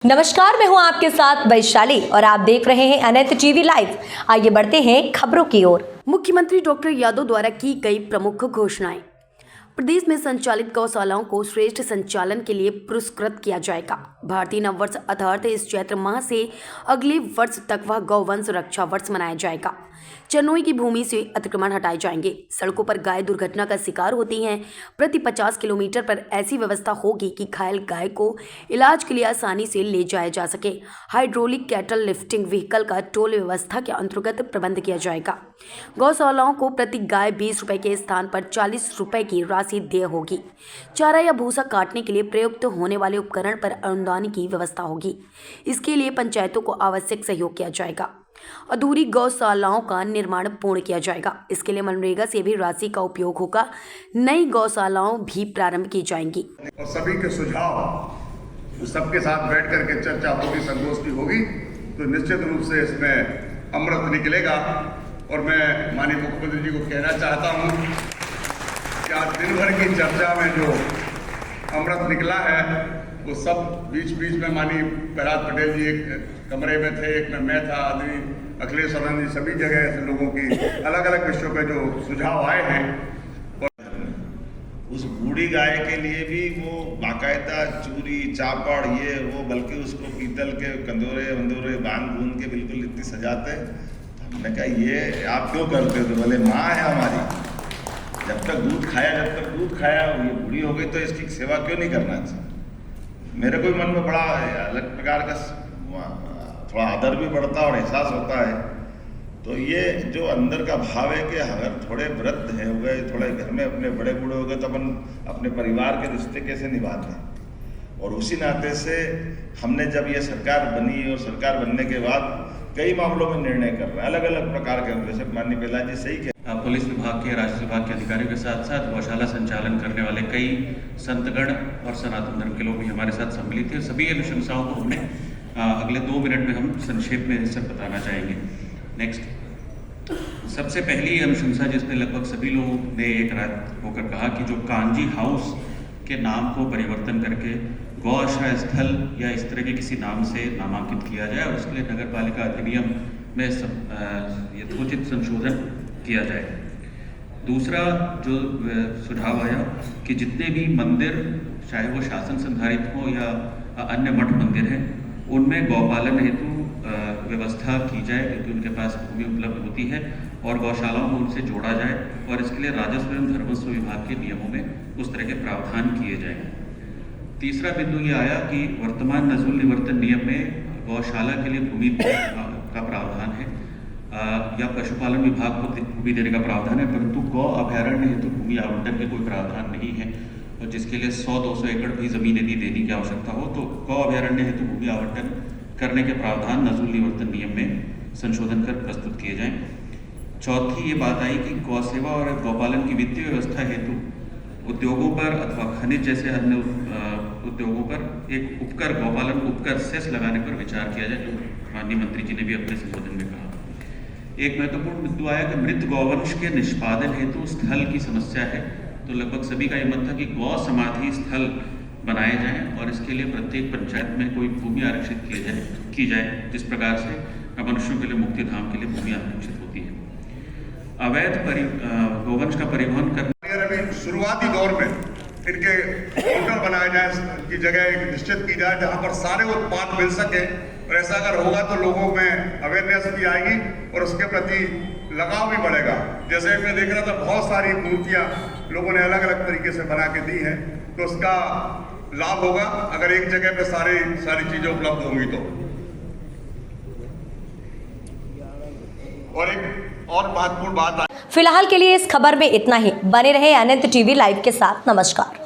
नमस्कार, मैं हूं आपके साथ वैशाली और आप देख रहे हैं अनंत टीवी लाइव। आइए बढ़ते हैं खबरों की ओर। मुख्यमंत्री डॉक्टर यादव द्वारा की गई प्रमुख घोषणाएं। प्रदेश में संचालित गौशालाओं को श्रेष्ठ संचालन के लिए पुरस्कृत किया जाएगा। भारतीय नववर्ष अर्थात इस चैत्र माह से अगले वर्ष तक वह गौवंश रक्षा वर्ष मनाया जाएगा। चरनोई की भूमि से अतिक्रमण हटाए जाएंगे। सड़कों पर गाय दुर्घटना का शिकार होती हैं। प्रति 50 किलोमीटर पर ऐसी व्यवस्था होगी कि घायल गाय को इलाज के लिए आसानी से ले जाया जा सके। हाइड्रोलिक कैटल लिफ्टिंग व्हीकल का टोल व्यवस्था के अंतर्गत प्रबंध किया जाएगा। गौशालाओं को प्रति गाय 20 रुपए के स्थान पर 40 रुपए की राशि देय होगी। चारा या भूसा काटने के लिए प्रयुक्त होने वाले उपकरण पर अनुदान की व्यवस्था होगी। इसके लिए पंचायतों को आवश्यक सहयोग किया जाएगा। अधूरी गौशालाओं का निर्माण पूर्ण किया जाएगा। इसके लिए मनरेगा से भी राशि का उपयोग होगा। नई गौशालाओं भी प्रारंभ की जाएंगी। और सभी के सुझाव सबके साथ बैठ करके चर्चा होगी, संगोष्ठी होगी, तो निश्चित रूप से इसमें अमृत निकलेगा। और मैं माननीय मुख्यमंत्री जी को कहना चाहता हूं कि आज दिन भर की चर्चा में जो अमृत निकला है वो सब बीच बीच में माननीय प्रहलाद पटेल जी एक कमरे में थे, एक में मैं था, आदमी अखिलेश आनंद जी, सभी जगह ऐसे लोगों की अलग अलग विषयों पे जो सुझाव आए हैं। उस बूढ़ी गाय के लिए भी वो बाकायदा चूरी चापड़ ये वो, बल्कि उसको पीतल के कंदोरे वंदोरे बांध बूंद के बिल्कुल इतनी सजाते हैं। तो हमने कहा ये आप क्यों करते हो? तो बोले माँ है हमारी, जब तक दूध खाया, ये बूढ़ी हो गई तो इसकी सेवा क्यों नहीं करना चाहिए। मेरे को मन में बड़ा अलग प्रकार का थोड़ा आदर भी बढ़ता और एहसास होता है। तो ये जो अंदर का भाव है कि अगर थोड़े वृद्ध हैं हो गए, थोड़े घर में अपने बड़े बूढ़े हो गए, तो अपन अपने परिवार के रिश्ते कैसे निभाते हैं। और उसी नाते से हमने जब ये सरकार बनी और सरकार बनने के बाद कई मामलों में निर्णय कर रहे हैं अलग अलग प्रकार के। जैसे माननीय प्रहलाद जी सही कह, पुलिस विभाग के, राजस्व विभाग के अधिकारियों के साथ साथ गौशाला संचालन करने वाले कई संतगण और सनातन धर्म के लोग भी हमारे साथ सम्मिलित थे। सभी अनुशंसाओं को हमने अगले 2 मिनट में हम संक्षेप में इससे बताना चाहेंगे। नेक्स्ट, सबसे पहली अनुशंसा जिसमें लगभग सभी लोगों ने एक रात होकर कहा कि जो कांजी हाउस के नाम को परिवर्तन करके गौ आश्रय स्थल या इस तरह के किसी नाम से नामांकित किया जाए और उसके लिए नगर पालिका अधिनियम में यथोचित संशोधन किया जाए। दूसरा जो सुझाव आया कि जितने भी मंदिर, चाहे वो शासन संधारित हो या अन्य मठ मंदिर हैं, उनमें गौपालन हेतु व्यवस्था की जाए, क्योंकि उनके पास भूमि उपलब्ध होती है, और गौशालाओं को उनसे जोड़ा जाए और इसके लिए राजस्व एवं धर्मस्व विभाग के नियमों में उस तरह के प्रावधान किए जाएं। तीसरा बिंदु ये आया कि वर्तमान नजूल निवर्तन नियम में गौशाला के लिए भूमि का प्रावधान है या पशुपालन विभाग को भूमि देने का प्रावधान है, परंतु गौ अभयारण्य हेतु भूमि आवंटन के कोई प्रावधान नहीं है। और जिसके लिए 100-200 एकड़ भी जमीन यदि देने की आवश्यकता हो तो गौ अभयारण्य हेतु भूमि आवंटन करने के प्रावधान नजूल निवर्तन नियम में संशोधन कर प्रस्तुत किए जाएं। चौथी ये बात आई कि गौ सेवा और गौपालन की वित्तीय व्यवस्था हेतु उद्योगों पर अथवा खनिज जैसे अन्य उद्योगों पर एक उपकर, गौपालन उपकर सेस लगाने पर विचार किया जाए, जो माननीय मंत्री जी ने भी अपने संबोधन में कहा। एक महत्वपूर्ण बिंदु आया कि मृत गौवंश के निष्पादन हेतु स्थल की समस्या है, तो लगभग सभी का ये मत था कि गौ समाधि स्थल बनाए जाएं और इसके लिए प्रत्येक पंचायत में कोई भूमि आरक्षित की जाए, जिस प्रकार से मनुष्यों के लिए मुक्ति धाम के लिए भूमि आरक्षित होती है। अवैध गौवंश का परिवहन करने शुरुआती दौर में इनके काउंटर बनाए जाए, इनकी जगह निश्चित की जाए जहां पर सारे उत्पाद मिल सके। और ऐसा अगर होगा तो लोगों में अवेयरनेस भी आएगी और उसके प्रति लगाव भी बढ़ेगा। जैसे मैं देख रहा था, बहुत सारी मूर्तियां लोगों ने अलग अलग तरीके से बना के दी हैं, तो उसका लाभ होगा अगर एक जगह पे सारी चीजें उपलब्ध होंगी तो। और एक और महत्वपूर्ण बात, फिलहाल के लिए इस खबर में इतना ही। बने रहे अनंत टीवी लाइव के साथ। नमस्कार।